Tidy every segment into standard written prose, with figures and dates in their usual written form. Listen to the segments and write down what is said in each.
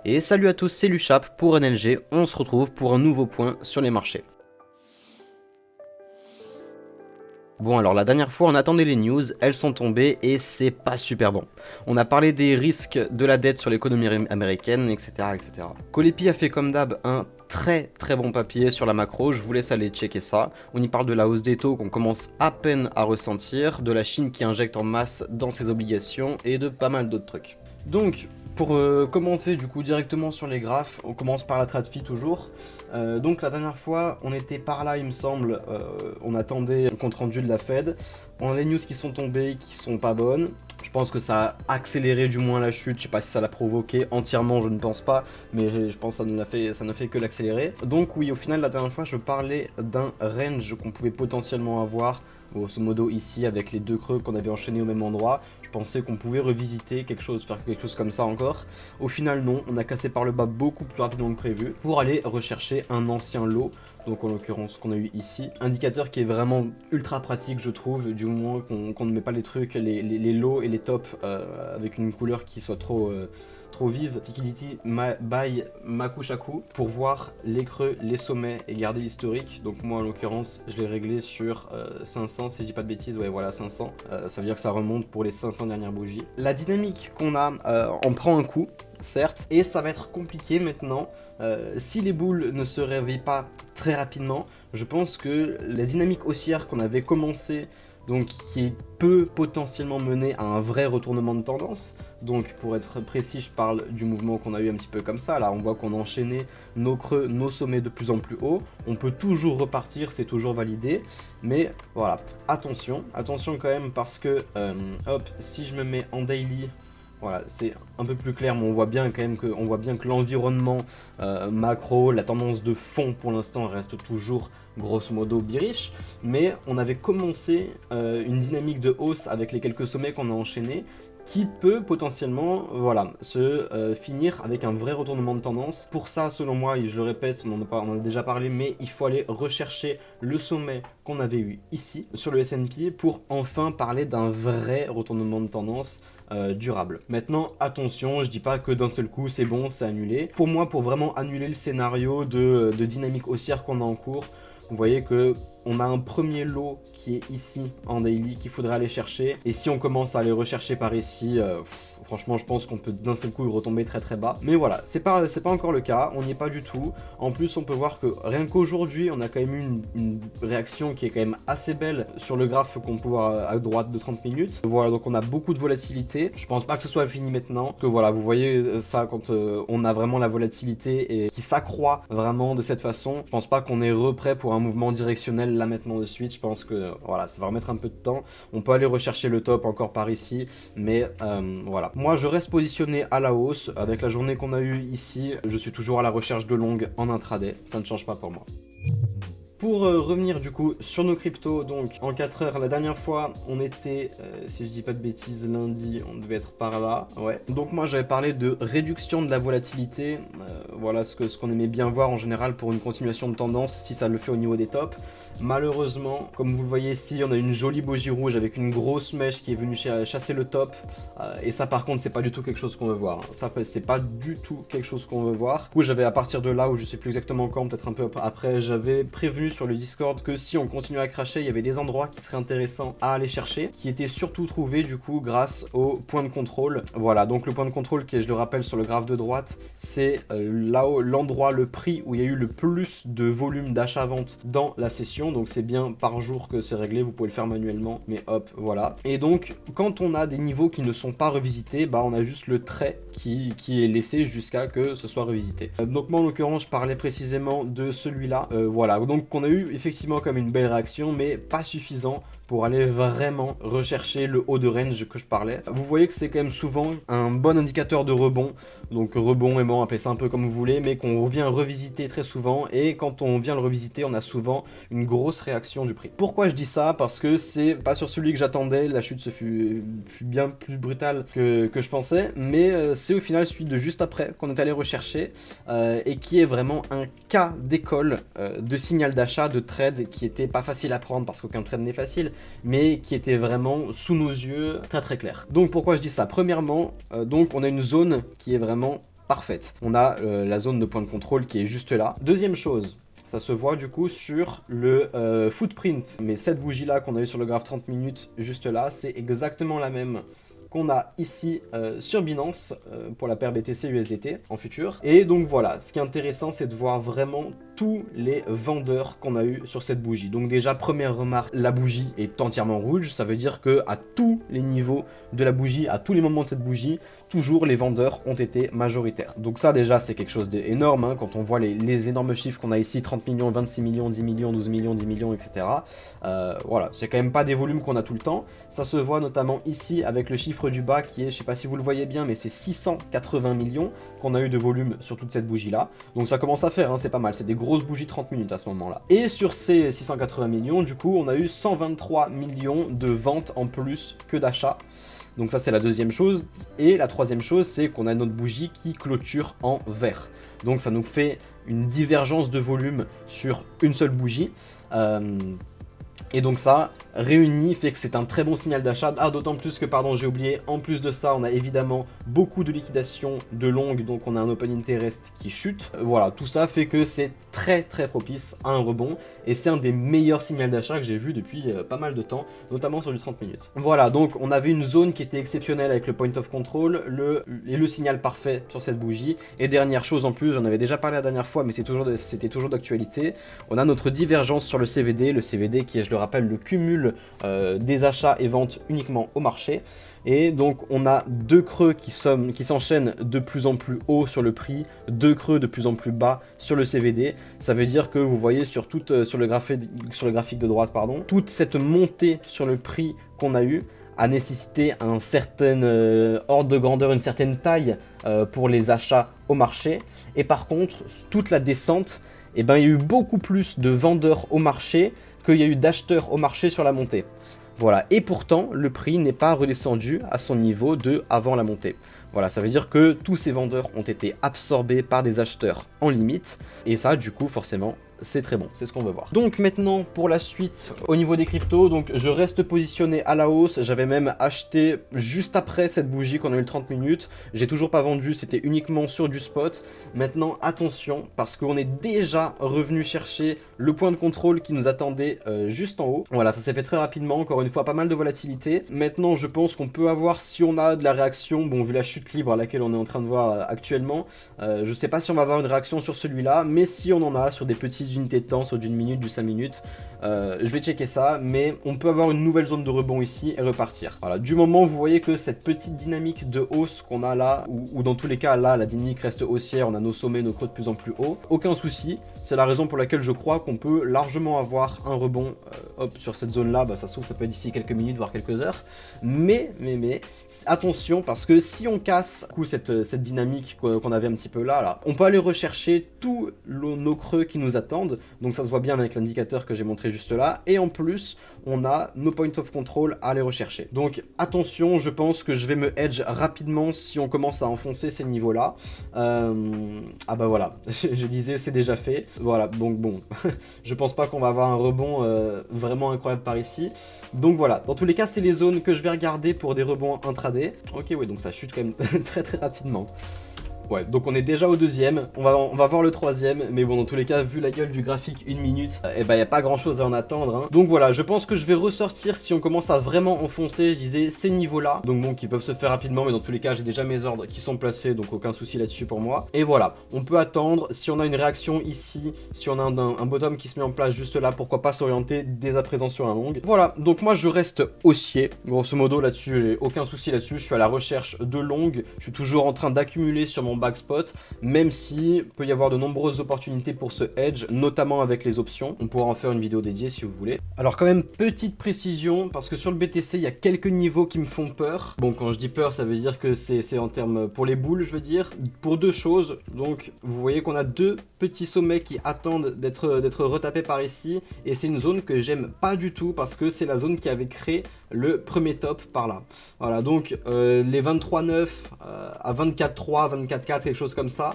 Et salut à tous, c'est Luchap pour NLG, on se retrouve pour un nouveau point sur les marchés. Bon alors la dernière fois on attendait les news, elles sont tombées et c'est pas super bon. On a parlé des risques de la dette sur l'économie américaine, etc. etc. Colepi a fait comme d'hab un très bon papier sur la macro, je vous laisse aller checker ça. On y parle de la hausse des taux qu'on commence à peine à ressentir, de la Chine qui injecte en masse dans ses obligations et de pas mal d'autres trucs. Donc, pour commencer du coup directement sur les graphes, on commence par la TradFi toujours. Donc la dernière fois, on était par là il me semble, on attendait le compte rendu de la Fed. On a les news qui sont tombées, qui sont pas bonnes. Je pense que ça a accéléré du moins la chute, je sais pas si ça l'a provoqué entièrement, je ne pense pas, mais je pense que ça ne fait que l'accélérer. Donc oui, au final la dernière fois je parlais d'un range qu'on pouvait potentiellement avoir, grosso modo ici avec les deux creux qu'on avait enchaînés au même endroit. Je pensais qu'on pouvait revisiter quelque chose, faire quelque chose comme ça encore. Au final non, on a cassé par le bas beaucoup plus rapidement que prévu pour aller rechercher un ancien lot. Donc en l'occurrence qu'on a eu ici, indicateur qui est vraiment ultra pratique je trouve, du moins qu'on ne met pas les trucs, les lows et les tops avec une couleur qui soit trop vive. Liquidity by Makushaku pour voir les creux, les sommets et garder l'historique. Donc moi en l'occurrence je l'ai réglé sur 500 si je dis pas de bêtises, ouais voilà 500. Ça veut dire que ça remonte pour les 500 dernières bougies. La dynamique qu'on a en prend un coup, certes, et ça va être compliqué maintenant. Si les boules ne se réveillent pas très rapidement, je pense que la dynamique haussière qu'on avait commencé, donc qui peut potentiellement mener à un vrai retournement de tendance. Donc pour être précis, je parle du mouvement qu'on a eu un petit peu comme ça. Là on voit qu'on a enchaîné nos creux, nos sommets de plus en plus haut. On peut toujours repartir, c'est toujours validé. Mais voilà, attention quand même parce que hop, si je me mets en daily, voilà, c'est un peu plus clair, mais on voit bien quand même que l'environnement macro, la tendance de fond pour l'instant reste toujours grosso modo bearish, mais on avait commencé une dynamique de hausse avec les quelques sommets qu'on a enchaînés qui peut potentiellement se finir avec un vrai retournement de tendance. Pour ça, selon moi, et je le répète, on en a déjà parlé, mais il faut aller rechercher le sommet qu'on avait eu ici, sur le S&P, pour enfin parler d'un vrai retournement de tendance durable. Maintenant, attention, je dis pas que d'un seul coup c'est bon, c'est annulé. Pour moi, pour vraiment annuler le scénario de dynamique haussière qu'on a en cours, vous voyez que on a un premier lot qui est ici en daily qu'il faudrait aller chercher. Et si on commence à aller rechercher par ici, franchement je pense qu'on peut d'un seul coup retomber très bas. Mais voilà, c'est pas encore le cas, on n'y est pas du tout. En plus on peut voir que rien qu'aujourd'hui on a quand même eu une réaction qui est quand même assez belle sur le graphe qu'on peut voir à droite de 30 minutes. Voilà, donc on a beaucoup de volatilité. Je pense pas que ce soit fini maintenant. Que voilà, vous voyez ça quand on a vraiment la volatilité et qui s'accroît vraiment de cette façon. Je pense pas qu'on est prêt pour un mouvement directionnel là maintenant de suite. Je pense que voilà, ça va remettre un peu de temps. On peut aller rechercher le top encore par ici, mais voilà. Moi je reste positionné à la hausse avec la journée qu'on a eue ici. Je suis toujours à la recherche de longues en intraday, ça ne change pas pour moi. Pour revenir du coup sur nos cryptos, donc en 4 heures, la dernière fois on était, si je dis pas de bêtises, lundi, on devait être par là, ouais. Donc moi j'avais parlé de réduction de la volatilité, voilà ce qu'on aimait bien voir en général pour une continuation de tendance si ça le fait au niveau des tops. Malheureusement, comme vous le voyez ici, on a une jolie bougie rouge avec une grosse mèche qui est venue chasser le top, et ça par contre c'est pas du tout quelque chose qu'on veut voir, ça c'est pas du tout quelque chose qu'on veut voir. Du coup j'avais à partir de là, où je sais plus exactement quand, peut-être un peu après, j'avais prévenu sur le Discord que si on continuait à cracher, il y avait des endroits qui seraient intéressants à aller chercher, qui étaient surtout trouvés du coup grâce au point de contrôle. Voilà, donc le point de contrôle qui est, je le rappelle, sur le graphe de droite, c'est l'endroit, le prix où il y a eu le plus de volume d'achat-vente dans la session, donc c'est bien par jour que c'est réglé, vous pouvez le faire manuellement, mais hop, voilà. Et donc, quand on a des niveaux qui ne sont pas revisités, bah on a juste le trait qui est laissé jusqu'à que ce soit revisité. Donc moi en l'occurrence, je parlais précisément de celui-là, voilà, donc on a eu effectivement comme une belle réaction, mais pas suffisant pour aller vraiment rechercher le haut de range que je parlais. Vous voyez que c'est quand même souvent un bon indicateur de rebond, donc rebond, aimant, appelez ça un peu comme vous voulez, mais qu'on vient revisiter très souvent, et quand on vient le revisiter, on a souvent une grosse réaction du prix. Pourquoi je dis ça? Parce que c'est pas sur celui que j'attendais, la chute fut bien plus brutale que je pensais, mais c'est au final celui de juste après qu'on est allé rechercher, et qui est vraiment un cas d'école de signal d'achat, de trade, qui était pas facile à prendre, parce qu'aucun trade n'est facile, mais qui était vraiment sous nos yeux très clair. Donc pourquoi je dis ça? Premièrement, donc on a une zone qui est vraiment parfaite. On a la zone de point de contrôle qui est juste là. Deuxième chose, ça se voit du coup sur le footprint. Mais cette bougie là qu'on a eu sur le graphe 30 minutes juste là, c'est exactement la même qu'on a ici sur Binance pour la paire BTC USDT en futur. Et donc voilà, ce qui est intéressant, c'est de voir vraiment tous les vendeurs qu'on a eu sur cette bougie. Donc déjà, première remarque, la bougie est entièrement rouge. Ça veut dire que à tous les niveaux de la bougie, à tous les moments de cette bougie, toujours les vendeurs ont été majoritaires. Donc ça déjà, c'est quelque chose d'énorme, hein, quand on voit les énormes chiffres qu'on a ici, 30 millions, 26 millions, 10 millions, 12 millions, 10 millions, etc. Voilà, c'est quand même pas des volumes qu'on a tout le temps. Ça se voit notamment ici avec le chiffre du bas qui est, je sais pas si vous le voyez bien, mais c'est 680 millions qu'on a eu de volume sur toute cette bougie là. Donc ça commence à faire, hein, c'est pas mal, c'est des grosses bougies 30 minutes à ce moment là. Et sur ces 680 millions, du coup, on a eu 123 millions de ventes en plus que d'achats. Donc ça c'est la deuxième chose. Et la troisième chose, c'est qu'on a notre bougie qui clôture en vert. Donc ça nous fait une divergence de volume sur une seule bougie. Et donc ça, réuni, fait que c'est un très bon signal d'achat. Ah, d'autant plus que, pardon, j'ai oublié, en plus de ça, on a évidemment beaucoup de liquidations de longues, donc on a un open interest qui chute. Voilà, tout ça fait que c'est très propice à un rebond, et c'est un des meilleurs signaux d'achat que j'ai vu depuis pas mal de temps, notamment sur du 30 minutes. Voilà, donc on avait une zone qui était exceptionnelle avec le point of control, le signal parfait sur cette bougie, et dernière chose en plus, j'en avais déjà parlé la dernière fois, mais c'était toujours d'actualité, on a notre divergence sur le CVD qui est, je le rappelle, le cumul des achats et ventes uniquement au marché. Et donc on a deux creux qui s'enchaînent de plus en plus haut sur le prix, deux creux de plus en plus bas sur le CVD. Ça veut dire que vous voyez sur le graphique de droite, pardon, toute cette montée sur le prix qu'on a eu a nécessité un certain ordre de grandeur, une certaine taille pour les achats au marché. Et par contre, toute la descente, eh ben, il y a eu beaucoup plus de vendeurs au marché qu'il y a eu d'acheteurs au marché sur la montée. Voilà, et pourtant, le prix n'est pas redescendu à son niveau de avant la montée. Voilà, ça veut dire que tous ces vendeurs ont été absorbés par des acheteurs en limite, et ça, du coup, forcément, c'est très bon, c'est ce qu'on veut voir. Donc maintenant, pour la suite, au niveau des cryptos, donc je reste positionné à la hausse, j'avais même acheté juste après cette bougie qu'on a eu le 30 minutes, j'ai toujours pas vendu, c'était uniquement sur du spot. Maintenant, attention, parce qu'on est déjà revenu chercher le point de contrôle qui nous attendait juste en haut. Voilà, ça s'est fait très rapidement, encore une fois, pas mal de volatilité. Maintenant, je pense qu'on peut avoir, si on a de la réaction, bon, vu la chute libre à laquelle on est en train de voir actuellement, je sais pas si on va avoir une réaction sur celui-là, mais si on en a sur des petites unités de temps, sur d'une minute, du 5 minutes, je vais checker ça, mais on peut avoir une nouvelle zone de rebond ici et repartir. Voilà, du moment où vous voyez que cette petite dynamique de hausse qu'on a là, ou dans tous les cas là, la dynamique reste haussière, on a nos sommets, nos creux de plus en plus haut, aucun souci, c'est la raison pour laquelle je crois qu'on peut largement avoir un rebond, hop, sur cette zone là, bah ça se trouve ça peut être d'ici quelques minutes, voire quelques heures, mais, attention, parce que si on casse du coup, cette dynamique qu'on avait un petit peu là, on peut aller rechercher tous nos creux qui nous attendent. Donc ça se voit bien avec l'indicateur que j'ai montré juste là, et en plus on a nos points of control à aller rechercher. Donc attention, je pense que je vais me hedge rapidement si on commence à enfoncer ces niveaux là. Ah bah voilà, je disais c'est déjà fait. Voilà, donc bon, je pense pas qu'on va avoir un rebond vraiment incroyable par ici. Donc voilà, dans tous les cas c'est les zones que je vais regarder pour des rebonds intraday. Ok, ouais, donc ça chute quand même très rapidement. Ouais, donc on est déjà au deuxième, on va voir le troisième, mais bon, dans tous les cas, vu la gueule du graphique 1 minute, eh ben, y a pas grand chose à en attendre, hein. Donc voilà, je pense que je vais ressortir si on commence à vraiment enfoncer, je disais, ces niveaux-là, donc bon, qui peuvent se faire rapidement, mais dans tous les cas, j'ai déjà mes ordres qui sont placés, donc aucun souci là-dessus pour moi. Et voilà, on peut attendre, si on a une réaction ici, si on a un bottom qui se met en place juste là, pourquoi pas s'orienter dès à présent sur un long. Voilà, donc moi, je reste haussier, grosso modo, là-dessus, j'ai aucun souci là-dessus, je suis à la recherche de longues, je suis toujours en train d'accumuler sur mon backspot, même si peut y avoir de nombreuses opportunités pour ce hedge, notamment avec les options. On pourra en faire une vidéo dédiée si vous voulez. Alors quand même, petite précision, parce que sur le BTC, il y a quelques niveaux qui me font peur. Bon, quand je dis peur, ça veut dire que c'est en termes pour les boules, je veux dire, pour deux choses. Donc, vous voyez qu'on a deux petits sommets qui attendent d'être retapés par ici, et c'est une zone que j'aime pas du tout, parce que c'est la zone qui avait créé le premier top par là. Voilà, donc les 23,9 à 24,3, 4, quelque chose comme ça.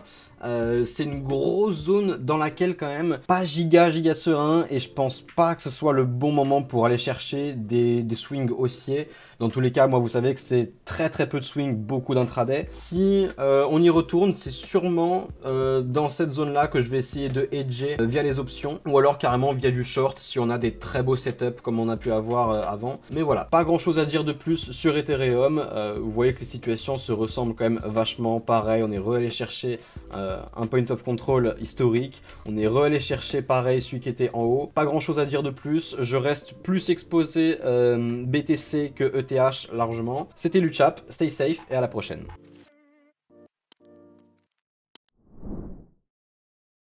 C'est une grosse zone dans laquelle quand même pas giga serein, et je pense pas que ce soit le bon moment pour aller chercher des swings haussiers. Dans tous les cas, moi vous savez que c'est très peu de swing, beaucoup d'intraday. Si on y retourne, c'est sûrement dans cette zone là que je vais essayer de hedger via les options, ou alors carrément via du short si on a des très beaux setups comme on a pu avoir avant. Mais voilà, pas grand chose à dire de plus sur Ethereum. Vous voyez que les situations se ressemblent quand même vachement. Pareil, on est re-allé chercher un point of control historique, on est re-allé chercher pareil celui qui était en haut. Pas grand chose à dire de plus, je reste plus exposé BTC que ETH largement. C'était Luchap, stay safe et à la prochaine.